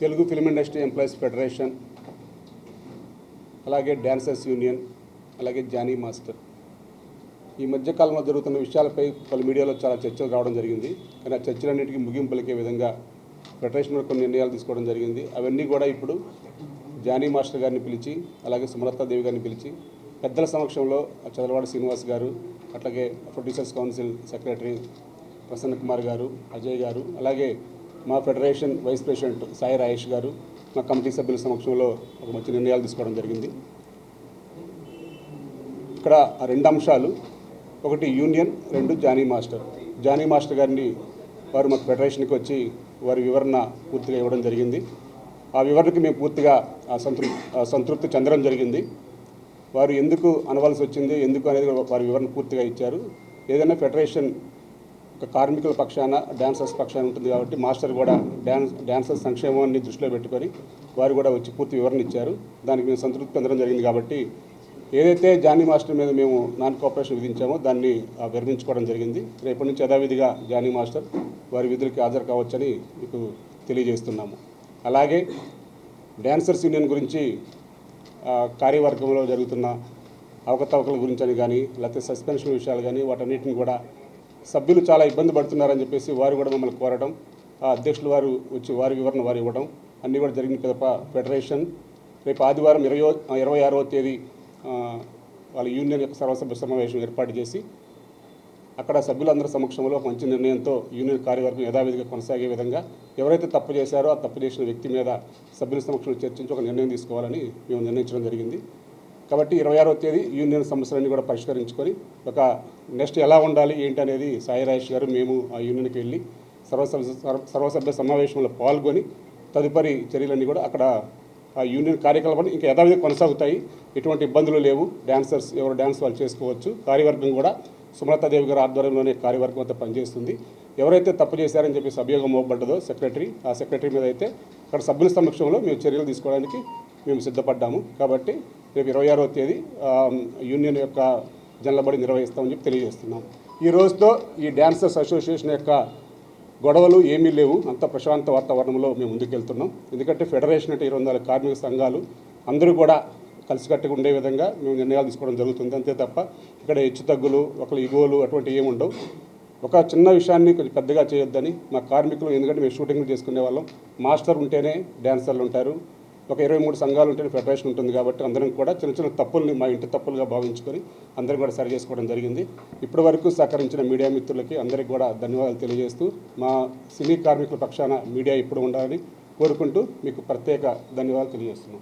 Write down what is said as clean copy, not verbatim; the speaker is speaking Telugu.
Telugu film industry employees federation, అలాగే డాన్సర్స్ యూనియన్, అలాగే జానీ మాస్టర్ ఈ మధ్యకాలంలో జరుగుతున్న విషయాలపై పలు మీడియాలో చాలా చర్చలు రావడం జరిగింది. కానీ ఆ చర్చలన్నింటికీ ముగింపు పలికే విధంగా ఫెడరేషన్ కొన్ని నిర్ణయాలు తీసుకోవడం జరిగింది. అవన్నీ కూడా ఇప్పుడు జానీ మాస్టర్ గారిని పిలిచి, అలాగే సుమలతాదేవి గారిని పిలిచి పెద్దల సమక్షంలో చదలవాడ శ్రీనివాస్ గారు, అట్లాగే producers council secretary Prasanna Kumar గారు, అజయ్ గారు, అలాగే మా federation vice president Sai Rayesh గారు, మా కమిటీ సభ్యుల సమక్షంలో ఒక మంచి నిర్ణయాలు తీసుకోవడం జరిగింది. ఇక్కడ రెండు అంశాలు, ఒకటి యూనియన్, రెండు జానీ మాస్టర్. జానీ మాస్టర్ గారిని వారు మా ఫెడరేషన్కి వచ్చి వారి వివరణ పూర్తిగా ఇవ్వడం జరిగింది. ఆ వివరణకి మేము పూర్తిగా సంతృప్తి చెందడం జరిగింది. వారు ఎందుకు అనవలసి వచ్చింది, ఎందుకు అనేది వారి వివరణ పూర్తిగా ఇచ్చారు. ఏదైనా ఫెడరేషన్ కార్మికుల పక్షాన, డాన్సర్స్ పక్షాన ఉంటుంది కాబట్టి మాస్టర్ కూడా డాన్సర్స్ సంక్షేమాన్ని దృష్టిలో పెట్టుకొని వారు కూడా వచ్చి పూర్తి వివరణ ఇచ్చారు. దానికి మేము సంతృప్తి పొందడం జరిగింది. కాబట్టి ఏదైతే జానీ మాస్టర్ మీద మేము నాన్ కోఆపరేషన్ విధించామో దాన్ని విరమించుకోవడం జరిగింది. రేపటి నుంచి యథావిధిగా జానీ మాస్టర్ వారి విధులకి హాజరు కావచ్చని మీకు తెలియజేస్తున్నాము. అలాగే డాన్సర్స్ యూనియన్ గురించి కార్యవర్గంలో జరుగుతున్న అవకతవకల గురించి అని కానీ, లేకపోతే సస్పెన్షన్ విషయాలు కానీ, వాటన్నిటిని కూడా సభ్యులు చాలా ఇబ్బంది పడుతున్నారని చెప్పేసి వారు కూడా మమ్మల్ని కోరడం, ఆ అధ్యక్షులు వారు వచ్చి వారి వివరణ వారు ఇవ్వడం అన్నీ కూడా జరిగిన తప్ప ఫెడరేషన్ రేపు ఆదివారం 26వ తేదీ వాళ్ళ యూనియన్ యొక్క సర్వసభ్య సమావేశం ఏర్పాటు చేసి అక్కడ సభ్యులందరి సమక్షంలో ఒక మంచి నిర్ణయంతో యూనియన్ కార్యవర్గం యథావిధిగా కొనసాగే విధంగా ఎవరైతే తప్పు చేశారో ఆ తప్పు చేసిన వ్యక్తి మీద సభ్యుల సమక్షంలో చర్చించి ఒక నిర్ణయం తీసుకోవాలని మేము నిర్ణయించడం జరిగింది. కాబట్టి 26వ తేదీ యూనియన్ సమస్యలన్నీ కూడా పరిష్కరించుకొని ఒక నెక్స్ట్ ఎలా ఉండాలి ఏంటి అనేది సాయి రాయేష్ గారు, మేము ఆ యూనియన్కి వెళ్ళి సర్వసభ్య సమావేశంలో పాల్గొని తదుపరి చర్యలన్నీ కూడా అక్కడ ఆ యూనియన్ కార్యకలాపాలు ఇంకా యథావిధిగా కొనసాగుతాయి. ఎటువంటి ఇబ్బందులు లేవు. డాన్సర్స్ ఎవరు డాన్స్ వాళ్ళు చేసుకోవచ్చు. కార్యవర్గం కూడా సుమలతాదేవి గారి ఆధ్వర్యంలోనే కార్యవర్గం అంతా పనిచేస్తుంది. ఎవరైతే తప్పు చేశారని చెప్పి అభియోగం మోపబడ్డదో ఆ సెక్రటరీ మీద అయితే అక్కడ సభ్యుల సమక్షంలో మేము చర్యలు తీసుకోవడానికి మేము సిద్ధపడ్డాము. కాబట్టి రేపు 26వ తేదీ యూనియన్ యొక్క జనరల్ నిర్వహిస్తామని చెప్పి తెలియజేస్తున్నాం. ఈ రోజుతో ఈ డాన్సర్స్ అసోసియేషన్ యొక్క గొడవలు ఏమీ లేవు. అంత ప్రశాంత వాతావరణంలో మేము ముందుకెళ్తున్నాం. ఎందుకంటే ఫెడరేషన్ అంటే 24 కార్మిక సంఘాలు అందరూ కూడా కలిసికట్టుగా ఉండే విధంగా మేము నిర్ణయాలు తీసుకోవడం జరుగుతుంది. అంతే తప్ప ఇక్కడ హెచ్చు తగ్గులు, ఒకళ్ళు ఇగోలు అటువంటి ఏమి ఉండవు. ఒక చిన్న విషయాన్ని కొంచెం పెద్దగా చేయొద్దని మా కార్మికులు, ఎందుకంటే మేము షూటింగ్లు చేసుకునే వాళ్ళం, మాస్టర్ ఉంటేనే డాన్సర్లు ఉంటారు, ఒక 23 సంఘాలు ఉంటేనే ఫెడరేషన్ ఉంటుంది. కాబట్టి అందరం కూడా చిన్న చిన్న తప్పుల్ని మా ఇంటి తప్పులుగా భావించుకొని అందరం కూడా సరి చేసుకోవడం జరిగింది. ఇప్పటి వరకు సహకరించిన మీడియా మిత్రులకి అందరికీ కూడా ధన్యవాదాలు తెలియజేస్తూ మా సినీ కార్మికుల పక్షాన మీడియా ఇప్పుడు ఉండాలని కోరుకుంటూ మీకు ప్రత్యేక ధన్యవాదాలు తెలియజేస్తున్నాం.